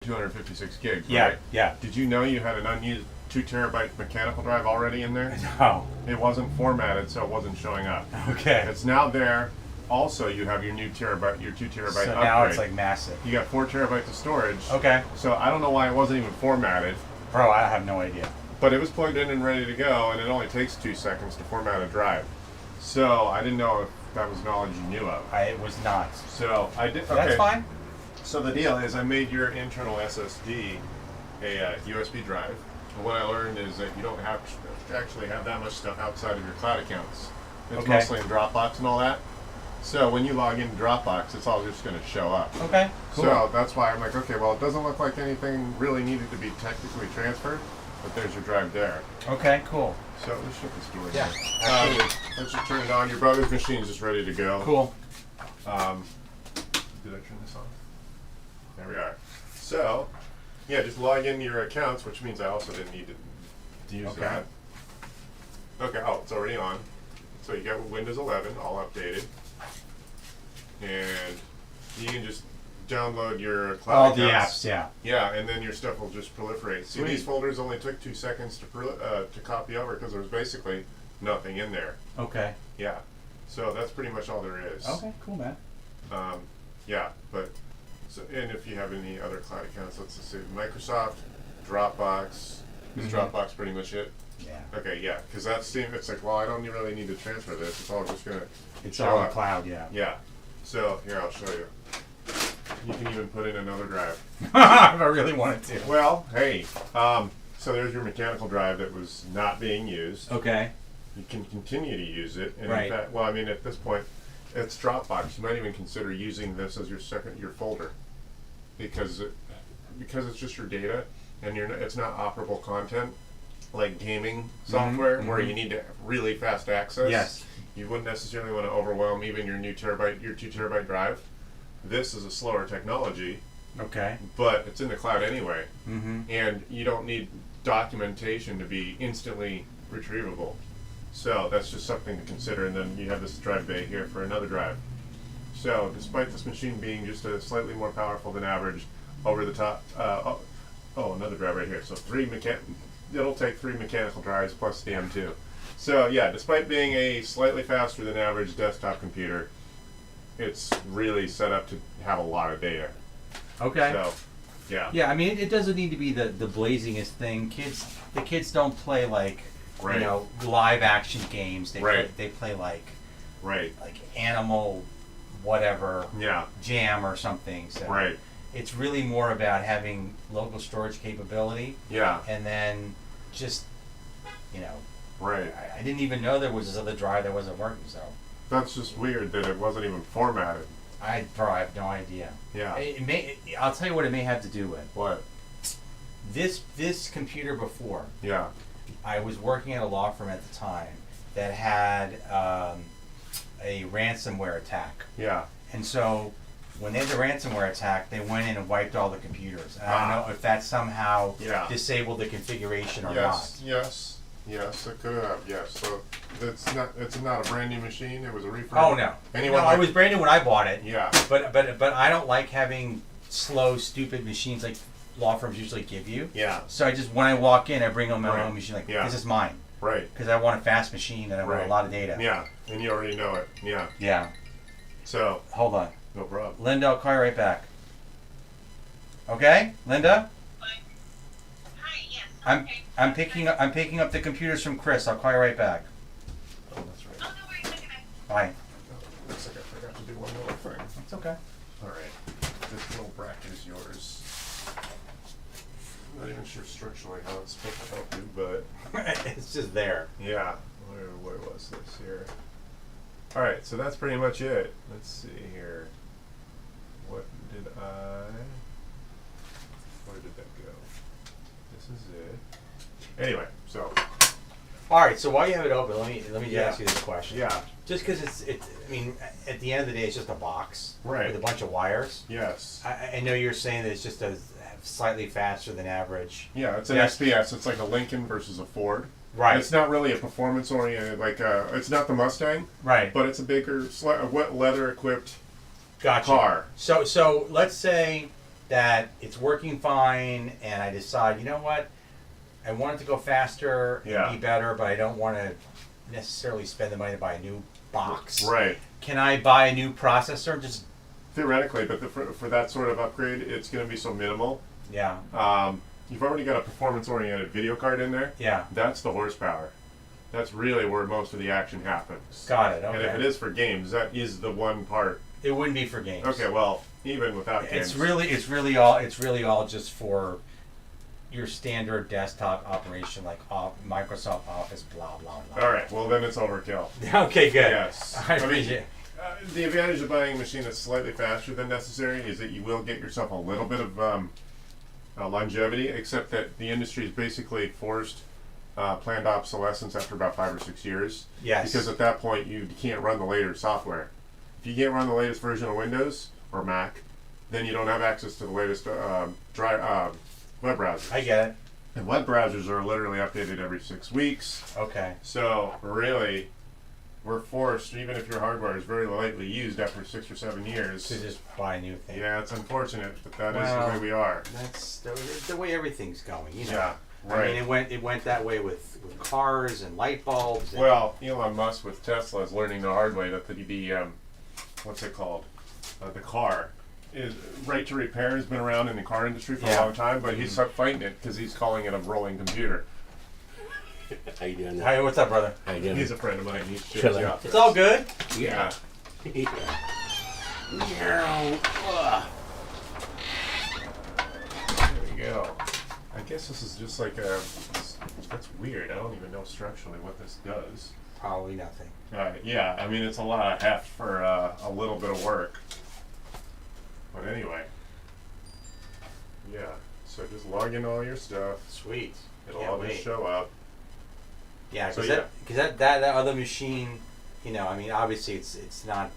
256 gigs, Yeah, right? yeah. Did you know you had an unused 2 terabyte mechanical drive already in there? No. It wasn't formatted, so it wasn't showing up. Okay. It's now there. Also, you have your new terabyte, your 2 terabyte So upgrade. now it's like massive. You got 4 terabytes of storage. Okay. So I don't know why it wasn't even formatted, Bro, I have no idea. but it was plugged in and ready to go, and it only takes 2 seconds to format a drive. So I didn't know if that was knowledge you knew of. It was not. So I did. Okay. That's fine. So the deal is, I made your internal SSD a USB drive. And what I learned is that you don't have to actually have that much stuff outside of your cloud accounts. It's Okay. mostly in Dropbox and all that. So when you log into Dropbox, it's all just going to show up. Okay. Cool. So that's why I'm like, okay, well, it doesn't look like anything really needed to be technically transferred, but there's your drive there. Okay, cool. So let's shut this door. Yeah, here. absolutely. Let's just turn it on. Your brother's machine's just ready to go. Cool. Did I turn this on? There we are. So, yeah, just log in your accounts, which means I also didn't need to use Okay. that. Okay, oh, it's already on. So you got Windows 11 all updated. And you can just download your cloud All the accounts. apps, yeah. Yeah, and then your stuff will just proliferate. See, Sweet. these folders only took 2 seconds to copy over because there was basically nothing in there. Okay. Yeah. So that's pretty much all there is. Okay, cool, man. Yeah, but so, and if you have any other cloud accounts, let's just say Microsoft, Dropbox. Is Dropbox pretty much it? Yeah. Okay, yeah, because that seems, it's like, well, I don't really need to transfer this. It's all just gonna It's show all in up. the cloud, yeah. Yeah. So here, I'll show you. You can even put in another drive. If I really wanted to. Well, hey, so there's your mechanical drive that was not being used. Okay. You can continue to use it, and Right. in fact, well, I mean, at this point, it's Dropbox. You might even consider using this as your folder, because it's just your data, and it's not operable content like gaming software where you need to have really fast access. Yes. You wouldn't necessarily want to overwhelm even your 2 terabyte drive. This is a slower technology, Okay. but it's in the cloud anyway, Mm-hmm. and you don't need documentation to be instantly retrievable. So that's just something to consider. And then you have this drive bay here for another drive. So despite this machine being just slightly more powerful than average, over the top, another drive right here. So it'll take 3 mechanical drives plus the M2. So yeah, despite being a slightly faster than average desktop computer, it's really set up to have a lot of data. Okay. So, yeah. Yeah, I mean, it doesn't need to be the blazingest thing. The kids don't play like, Right. live action games. Right. They play like Right. Animal, whatever, Yeah. Jam or something. So Right. it's really more about having local storage capability, Yeah. and then just, Right. I didn't even know there was this other drive that wasn't working. So That's just weird that it wasn't even formatted. I have no idea. Yeah. I'll tell you what it may have to do with What? this computer before. Yeah. I was working at a law firm at the time that had a ransomware attack. Yeah. And so when they had the ransomware attack, they went in and wiped all the computers. And I don't know if that somehow Yeah. disabled the configuration or Yes. Yes. It could have. Yes. So it's not a brand new machine. It was a refurb. not. Oh no. Anyone? No, I was brand new when I bought it. Yeah. But I don't like having slow, stupid machines like law firms usually give you. Yeah. So I just, when I walk in, I bring home my Right. own machine. Like, Yeah. this is mine. Right. Because I want a fast machine and I want Right. a lot of data. Yeah. And you already know it. Yeah. Yeah. So Hold on. no problem. Linda, I'll call you right back. Okay, Linda? Hi, yes. I'm Okay. I'm picking up the computers from Chris. I'll call you right back. Oh, that's right. Oh, no worries. Okay. Bye. Looks like I forgot to do one more thing. It's okay. All right. This little bracket is yours. I'm not even sure structurally how it's supposed to help you, but It's just there. yeah. Where was this here? All right. So that's pretty much it. Let's see here. What did I? Where did that go? This is it. Anyway, so All right. So while you have it open, let me Yeah. ask you this question. yeah. Just because it's I mean, at the end of the day, it's just a box Right. with a bunch of wires. Yes. I know you're saying that it's just a slightly faster than average. Yeah, it's an Yeah. SPS. It's like a Lincoln versus a Ford. Right. It's not really a performance oriented, it's not the Mustang, Right. but it's a wet leather equipped Gotcha. car. So let's say that it's working fine, and I decide, you know what, I want it to go faster Yeah. and be better, but I don't want to necessarily spend the money to buy a new box. Right. Can I buy a new processor? Just Theoretically, but for that sort of upgrade, it's going to be so minimal. yeah, You've already got a performance-oriented video card in there. yeah. That's the horsepower. That's really where most of the action happens. Got it. And if it Okay. is for games, that is the one part. It wouldn't be for games. Okay, well, even without games. It's really all just for your standard desktop operation, like Microsoft Office, blah blah blah. All right, well then it's overkill. Okay, good. Yes. I I mean, appreciate. The advantage of buying a machine that's slightly faster than necessary is that you will get yourself a little bit of longevity, except that the industry is basically forced planned obsolescence after about 5 or 6 years. Yes. Because at that point you can't run the later software. If you can't run the latest version of Windows or Mac, then you don't have access to the latest web browser. I get it. And web browsers are literally updated every 6 weeks. Okay. So really, we're forced, even if your hardware is very lightly used after 6 or 7 years. To just buy a new thing. Yeah, it's unfortunate, but that is Well, the way we are. That's the way everything's going. You know. Yeah, I right. mean, it went that way with cars and light bulbs. And, Well, Elon Musk with Tesla is learning the hard way that the what's it called? The car is right to repair has been around in the car industry for Yeah. a long time, but he's fighting it because he's calling it a rolling computer. How you doing? Hey, what's up, brother? How you doing? He's a friend of mine. He's Chilling. yeah. It's all good. Yeah. There we go. I guess this is just like a. That's weird. I don't even know structurally what this does. Probably nothing. Yeah, I mean, it's a lot of heft for a little bit of work. But anyway. Yeah, so just log in all your stuff. Sweet. It'll Can't all wait. just show up. Yeah, So, because that other machine, you know, I mean, obviously it's not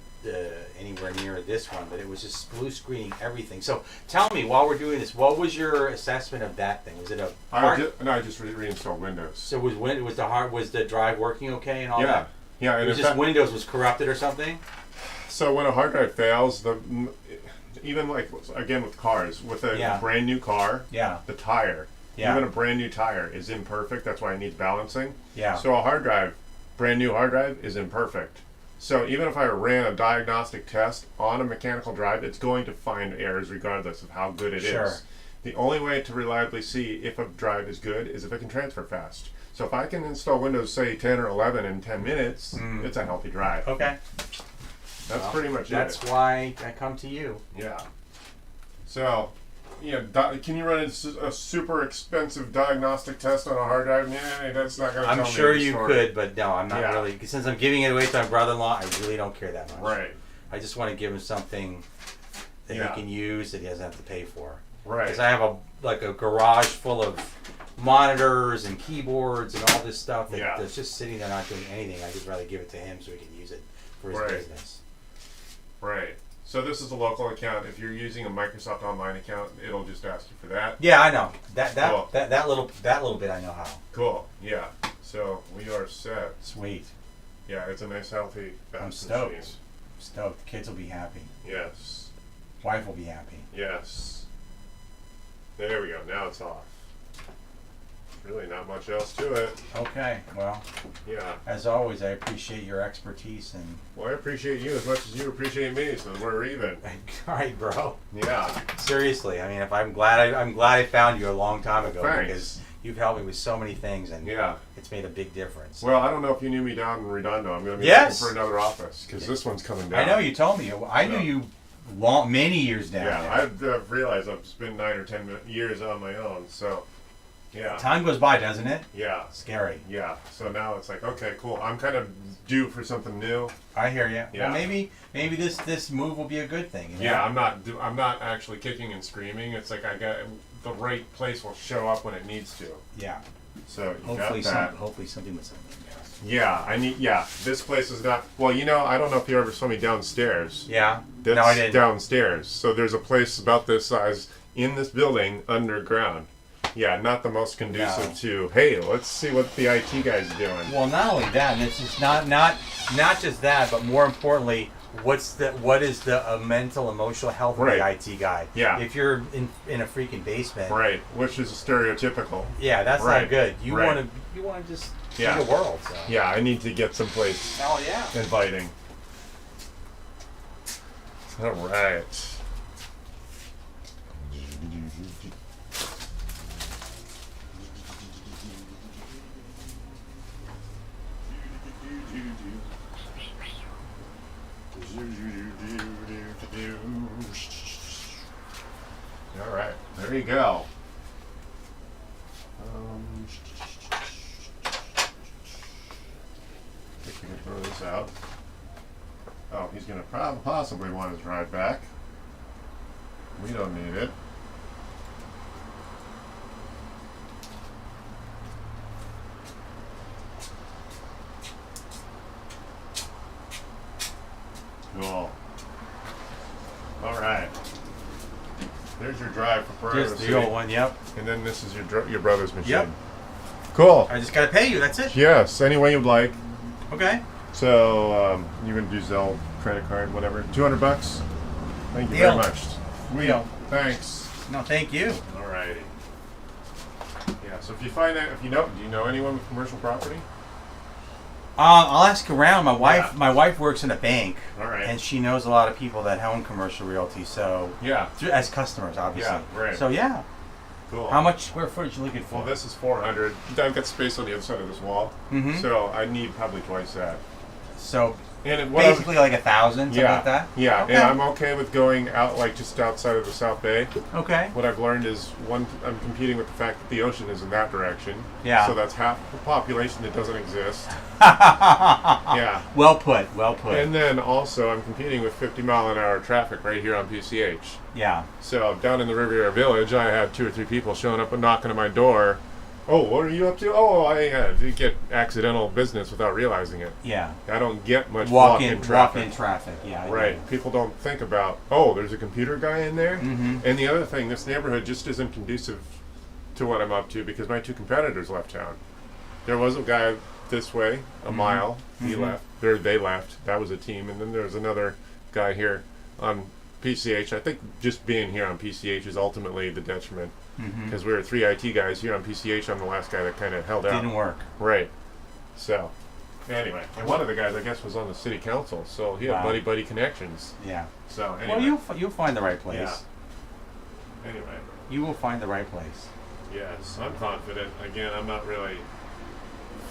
anywhere near this one, but it was just blue screening everything. So tell me, while we're doing this, what was your assessment of that thing? Was it a I just reinstalled Windows. So was the drive working okay and all Yeah, that? yeah, It and was in just fact, Windows was corrupted or something. so when a hard drive fails, even like again with cars, with a Yeah. brand new car, Yeah. the tire, Yeah. even a brand new tire is imperfect. That's why it needs balancing. Yeah. So a hard drive, brand new hard drive, is imperfect. So even if I ran a diagnostic test on a mechanical drive, it's going to find errors regardless of how good it is. Sure. The only way to reliably see if a drive is good is if it can transfer fast. So if I can install Windows, say 10 or 11 in 10 minutes, it's a healthy drive. Okay. That's Well, pretty much That's it. why I come to you. Yeah. So, yeah, can you run a super expensive diagnostic test on a hard drive? Nah, that's not going to tell I'm me sure the you story. could, but no, I'm not Yeah. really. Since I'm giving it away to my brother-in-law, I really don't care that much. Right. I just want to give him something that Yeah. he can use that he doesn't have to pay for. Right. Because I have a garage full of monitors and keyboards and all this stuff that's just sitting there not doing anything. I'd just rather give it to him so he can use it for his Right. business. Right. So this is a local account. If you're using a Microsoft Online account, it'll just ask you for that. Yeah, I know that Cool. that little bit I know how. Cool. Yeah. So we are set. Sweet. Yeah, it's a nice, healthy, fast I'm stoked. machine. Stoked. Kids will be happy. Yes. Wife will be happy. Yes. There we go. Now it's off. Really not much else to it. Okay. Well, Yeah. as always, I appreciate your expertise and. Well, I appreciate you as much as you appreciate me, so we're even. All right, bro. Yeah. Seriously, I mean, if I'm glad I found you a long time ago Thanks. because you've helped me with so many things and Yeah. it's made a big difference. Well, I don't know if you knew me down in Redondo. I'm going to be Yes. looking for another office because this one's coming down. I know you told me. I knew So- you many years down Yeah, there. I've realized I've spent 9 or 10 years on my own. So, yeah. Time goes by, doesn't it? Yeah. Scary. Yeah. So now it's like, okay, cool. I'm kind of due for something new. I hear you. Yeah. Well, maybe this move will be a good thing. You know? Yeah, I'm not actually kicking and screaming. It's like I got the right place will show up when it needs to. Yeah. So you Hopefully, got that. hopefully something with something. Yeah, this place is not. Well, I don't know if you ever saw me downstairs. Yeah. That's No, I didn't. downstairs. So there's a place about this size in this building underground. Yeah, not the most conducive No. to, hey, let's see what the IT guy's doing. Well, not only that, and it's just not just that, but more importantly, what is the mental emotional health of Right. the IT guy? Yeah. If you're in a freaking basement, Right, which is stereotypical. yeah, that's Right. not good. You Right. want to just Yeah. see the world. So. Yeah, I need to get someplace Hell yeah. inviting. All right. All right, there you go. I think we can throw this out. Oh, he's going to possibly want his drive back. We don't need it. Cool. All right. There's your drive for Pereira Just City. the old one. Yep. And then this is your brother's machine. Yep. Cool. I just gotta pay you. That's it. Yes, any way you'd like. Okay. So you can do Zelle, credit card, whatever. $200. Thank you Deal. very much. Deal. Thanks. No, thank you. Alrighty. Yeah. So if you find out, do you know anyone with commercial property? I'll ask around. My wife, Yeah. my wife works in a bank, All right. and she knows a lot of people that own commercial realty. So Yeah. as customers, obviously. Yeah, right. So yeah. Cool. How much square footage you looking for? Well, this is 400. I've got space on the other side of this wall, Mhm. so I need probably twice that. So And basically like 1,000, something yeah, like that. yeah, Okay. and I'm okay with going out like just outside of the South Bay. Okay. What I've learned is I'm competing with the fact that the ocean is in that direction. Yeah. So that's half the population that doesn't exist. yeah. Yeah. Well put. Well put. And then also I'm competing with 50-mile-an-hour traffic right here on PCH. yeah. So down in the Riviera Village, I had 2 or 3 people showing up and knocking on my door. Oh, what are you up to? Oh, I did get accidental business without realizing it. Yeah. I don't get much Walk-in traffic. traffic. Yeah. I Right. do. People don't think about, oh, there's a computer guy in there. Mhm. And the other thing, this neighborhood just isn't conducive to what I'm up to because my 2 competitors left town. There was a guy this way, a mile. He Mhm. left. They left. That was a team. And then there's another guy here on PCH. I think just being here on PCH is ultimately the detriment Mhm. because we were 3 IT guys here on PCH. I'm the last guy that kind of held out. Didn't work. Right. So, anyway, and one of the guys I guess was on the city council, so he had Wow. buddy connections. Yeah. So anyway, Well, you'll find the right place. Yeah. Anyway, You will find the right place. yes, I'm confident. Again, I'm not really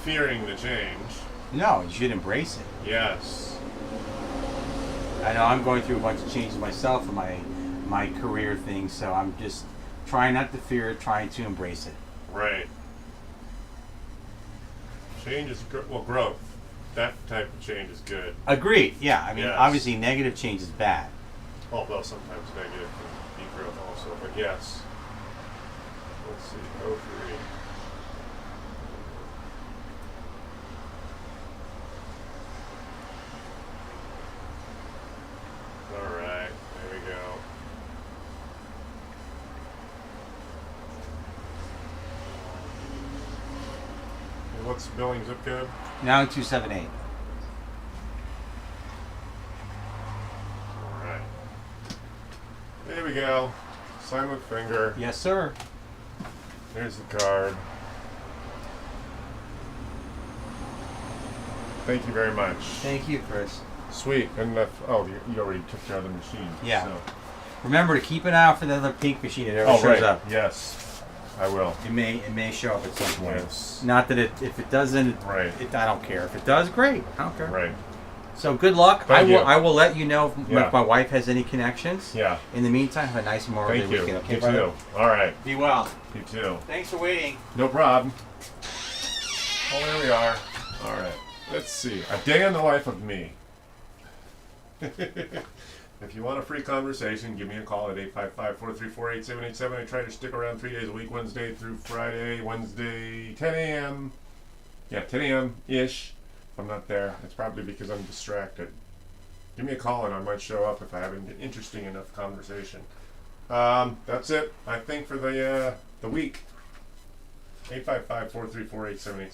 fearing the change. No, you should embrace it. Yes. I know I'm going through a bunch of changes myself in my career things, so I'm just trying not to fear it, trying to embrace it. Right. Change is growth. That type of change is good. Agreed. Yeah. I mean, Yes. obviously, negative change is bad. Although sometimes negative can be growth also. But yes. Let's see. 03. All right. There we go. And what's the billing zip code? Now 278. All right. There we go. Sign with finger. Yes, sir. Here's the card. Thank you very much. Thank you, Chris. Sweet. And you already took care of the machine. Yeah. So. Remember to keep an eye out for the other pink machine that ever Oh, shows right. up. Yes. I will. It may show up at some point. Yes. Not that if it doesn't, Right. I don't care. If it does, great. I don't care. Right. So good luck. Thank you. I will let you know if Yeah. my wife has any connections. Yeah. In the meantime, have a nice Memorial Thank Day you. weekend. Okay, You brother? too. All right. Be well. You too. Thanks for waiting. No problem. Well, there we are. All right. Let's see. A day in the life of me. If you want a free conversation, give me a call at 855-434-8787. I try to stick around 3 days a week, Wednesday through Friday. Wednesday, 10 a.m. Yeah, 10 a.m.-ish. If I'm not there, it's probably because I'm distracted. Give me a call and I might show up if I have an interesting enough conversation. That's it, I think, for the week. 855-434-8787.